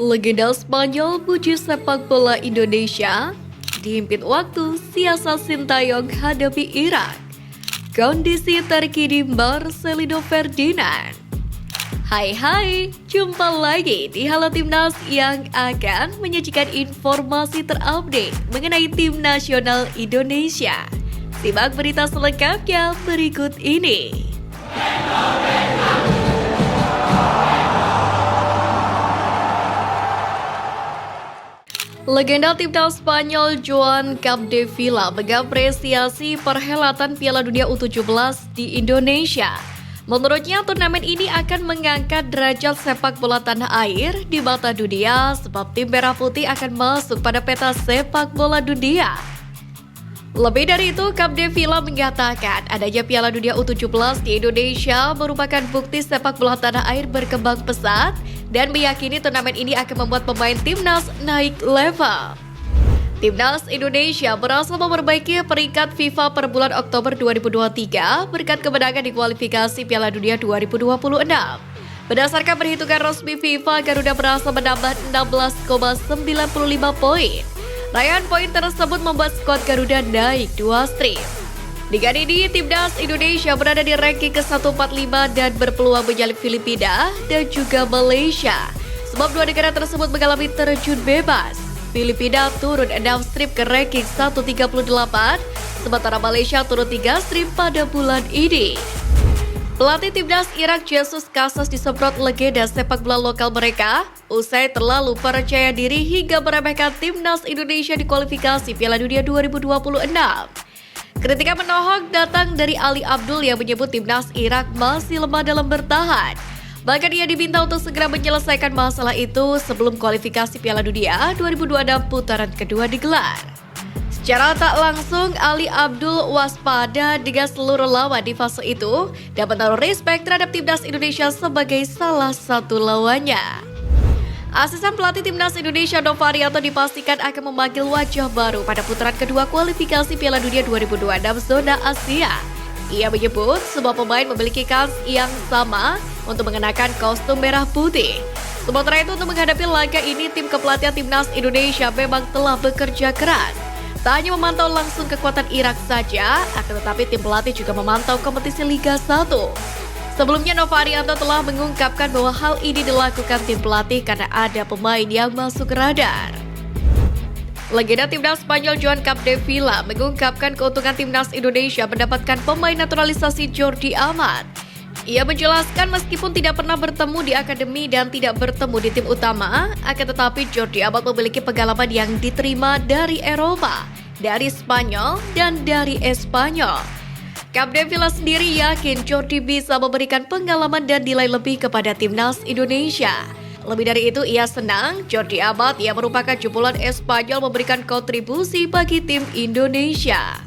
Legenda Spanyol puji sepak bola Indonesia, dihimpit waktu siasat Sintayong hadapi Irak. Kondisi terkini Marcelino Ferdinand. Hai, jumpa lagi di Halo Timnas yang akan menyajikan informasi terupdate mengenai tim nasional Indonesia. Simak berita selengkapnya berikut ini. Legenda timnas Spanyol Joan Capdevila mengapresiasi perhelatan Piala Dunia U17 di Indonesia. Menurutnya, turnamen ini akan mengangkat derajat sepak bola tanah air di mata dunia sebab tim merah putih akan masuk pada peta sepak bola dunia. Lebih dari itu, Capdevila mengatakan adanya Piala Dunia U17 di Indonesia merupakan bukti sepak bola tanah air berkembang pesat dan meyakini turnamen ini akan membuat pemain timnas naik level. Timnas Indonesia berhasil memperbaiki peringkat FIFA per bulan Oktober 2023 berkat kemenangan di kualifikasi Piala Dunia 2026. Berdasarkan perhitungan resmi FIFA, Garuda berhasil menambah 16,95 poin. Raihan poin tersebut membuat skuad Garuda naik 2 strip. Dengan ini, Timnas Indonesia berada di ranking ke-145 dan berpeluang menyalip Filipina dan juga Malaysia. Sebab dua negara tersebut mengalami terjun bebas. Filipina turun 6 strip ke ranking 138, sementara Malaysia turun 3 strip pada bulan ini. Pelatih timnas Irak Jesus Casas disemprot legenda sepak bola lokal mereka usai terlalu percaya diri hingga meremehkan timnas Indonesia di kualifikasi Piala Dunia 2026. Kritikan menohok datang dari Ali Abdul yang menyebut timnas Irak masih lemah dalam bertahan. Bahkan ia diminta untuk segera menyelesaikan masalah itu sebelum kualifikasi Piala Dunia 2026 putaran kedua digelar. Secara tak langsung, Ali Abdul waspada dengan seluruh lawan di fase itu dan menaruh respek terhadap timnas Indonesia sebagai salah satu lawannya. Asisten pelatih timnas Indonesia Novarianto dipastikan akan memanggil wajah baru pada putaran kedua kualifikasi Piala Dunia 2026 zona Asia. Ia menyebut semua pemain memiliki kans yang sama untuk mengenakan kostum merah putih. Sementara itu, untuk menghadapi laga ini, tim kepelatihan timnas Indonesia memang telah bekerja keras. Tak hanya memantau langsung kekuatan Irak saja, akan tetapi tim pelatih juga memantau kompetisi Liga 1. Sebelumnya, Novarianto telah mengungkapkan bahwa hal ini dilakukan tim pelatih karena ada pemain yang masuk radar. Legenda timnas Spanyol Joan Capdevila mengungkapkan keuntungan timnas Indonesia mendapatkan pemain naturalisasi Jordi Amat. Ia menjelaskan meskipun tidak pernah bertemu di akademi dan tidak bertemu di tim utama, akan tetapi Jordi Amat memiliki pengalaman yang diterima dari Eropa, dari Spanyol, dan dari Espanyol. Capdevila sendiri yakin Jordi bisa memberikan pengalaman dan nilai lebih kepada timnas Indonesia. Lebih dari itu, ia senang Jordi Amat yang merupakan jebolan Espanyol memberikan kontribusi bagi tim Indonesia.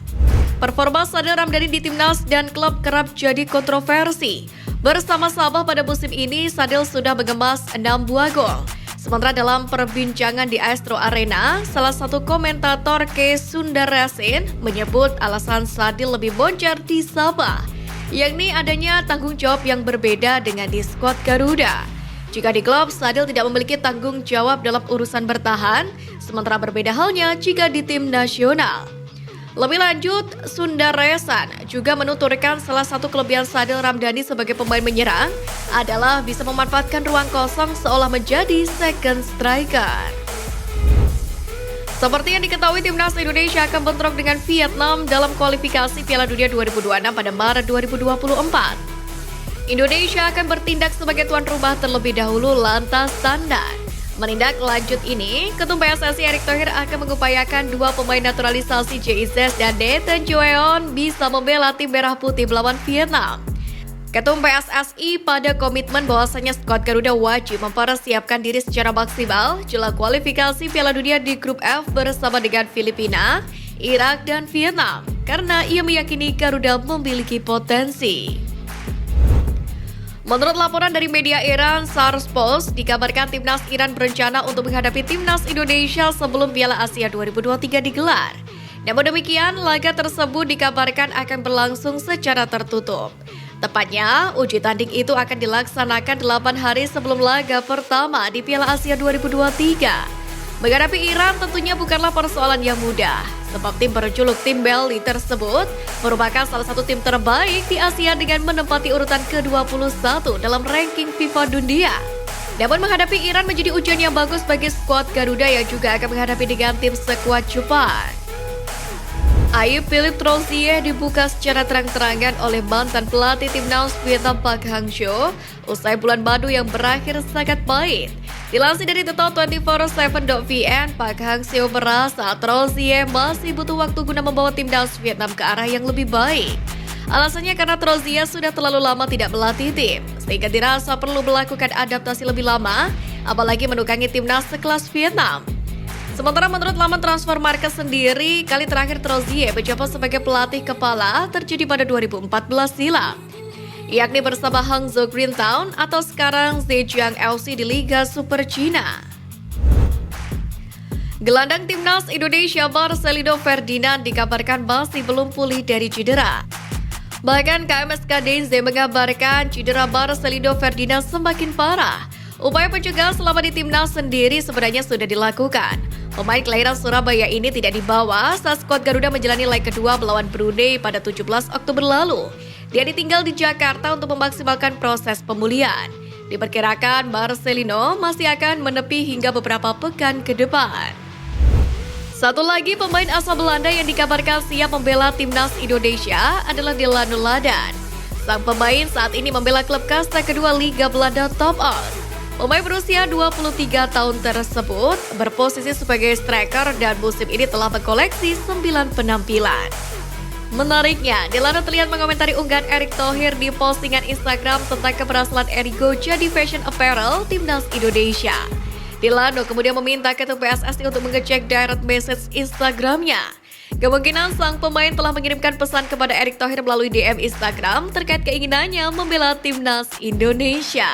Performa Sadil Ramdhani di timnas dan klub kerap jadi kontroversi. Bersama Sabah pada musim ini, Sadil sudah mengemas 6 buah gol. Sementara dalam perbincangan di Astro Arena, salah satu komentator K. Sundarasin menyebut alasan Sadil lebih boncar di Sabah, yakni adanya tanggung jawab yang berbeda dengan di skuad Garuda. Jika di klub, Sadil tidak memiliki tanggung jawab dalam urusan bertahan, sementara berbeda halnya jika di tim nasional. Lebih lanjut, Sundaresan juga menuturkan salah satu kelebihan Sadil Ramdhani sebagai pemain menyerang adalah bisa memanfaatkan ruang kosong seolah menjadi second striker. Seperti yang diketahui, timnas Indonesia akan bentrok dengan Vietnam dalam kualifikasi Piala Dunia 2026 pada Maret 2024. Indonesia akan bertindak sebagai tuan rumah terlebih dahulu lantas standar. Menindak lanjut ini, Ketum PSSI Erick Thohir akan mengupayakan dua pemain naturalisasi JIZ dan Nathan Joeon bisa membela tim merah putih melawan Vietnam. Ketum PSSI pada komitmen bahwasanya skuad Garuda wajib mempersiapkan diri secara maksimal jelang kualifikasi Piala Dunia di grup F bersama dengan Filipina, Irak, dan Vietnam karena ia meyakini Garuda memiliki potensi. Menurut laporan dari media Iran, Sars Post, dikabarkan timnas Iran berencana untuk menghadapi timnas Indonesia sebelum Piala Asia 2023 digelar. Namun demikian, laga tersebut dikabarkan akan berlangsung secara tertutup. Tepatnya, uji tanding itu akan dilaksanakan 8 hari sebelum laga pertama di Piala Asia 2023. Menghadapi Iran tentunya bukanlah persoalan yang mudah, sebab tim berjuluk Tim Belly tersebut merupakan salah satu tim terbaik di Asia dengan menempati urutan ke-21 dalam ranking FIFA dunia. Namun menghadapi Iran menjadi ujian yang bagus bagi skuad Garuda yang juga akan menghadapi dengan tim sekuat Jepang. Aib Philippe Troussier dibuka secara terang-terangan oleh mantan pelatih timnas Vietnam Park Hang-seo usai bulan madu yang berakhir sangat pahit. Dilansir dari Total247.vn, Park Hang-seo merasa Troussier masih butuh waktu guna membawa timnas Vietnam ke arah yang lebih baik. Alasannya karena Troussier sudah terlalu lama tidak melatih tim, sehingga dirasa perlu melakukan adaptasi lebih lama, apalagi menukangi timnas sekelas Vietnam. Sementara menurut laman Transfermarkt sendiri, kali terakhir Troussier menjabat sebagai pelatih kepala terjadi pada 2014 silam, yakni bersama Hangzhou Green Town atau sekarang Zhejiang FC di Liga Super Cina. Gelandang timnas Indonesia Marcelino Ferdinand dikabarkan masih belum pulih dari cedera. Bahkan KMSK Denze mengabarkan cedera Marcelino Ferdinand semakin parah. Upaya pencegahan selama di timnas sendiri sebenarnya sudah dilakukan. Pemain kelahiran Surabaya ini tidak dibawa saat skuad Garuda menjalani leg kedua melawan Brunei pada 17 Oktober lalu. Dia ditinggal di Jakarta untuk memaksimalkan proses pemulihan. Diperkirakan Marcelino masih akan menepi hingga beberapa pekan ke depan. Satu lagi pemain asal Belanda yang dikabarkan siap membela timnas Indonesia adalah Delano Ladan. Sang pemain saat ini membela klub kasta kedua Liga Belanda Top Os. Pemain berusia 23 tahun tersebut berposisi sebagai striker dan musim ini telah mengkoleksi 9 penampilan. Menariknya, Delano terlihat mengomentari unggahan Erick Thohir di postingan Instagram tentang keberhasilan Erigo jadi fashion apparel timnas Indonesia. Delano kemudian meminta ketum PSSI untuk mengecek direct message Instagramnya. Kemungkinan sang pemain telah mengirimkan pesan kepada Erick Thohir melalui DM Instagram terkait keinginannya membela timnas Indonesia.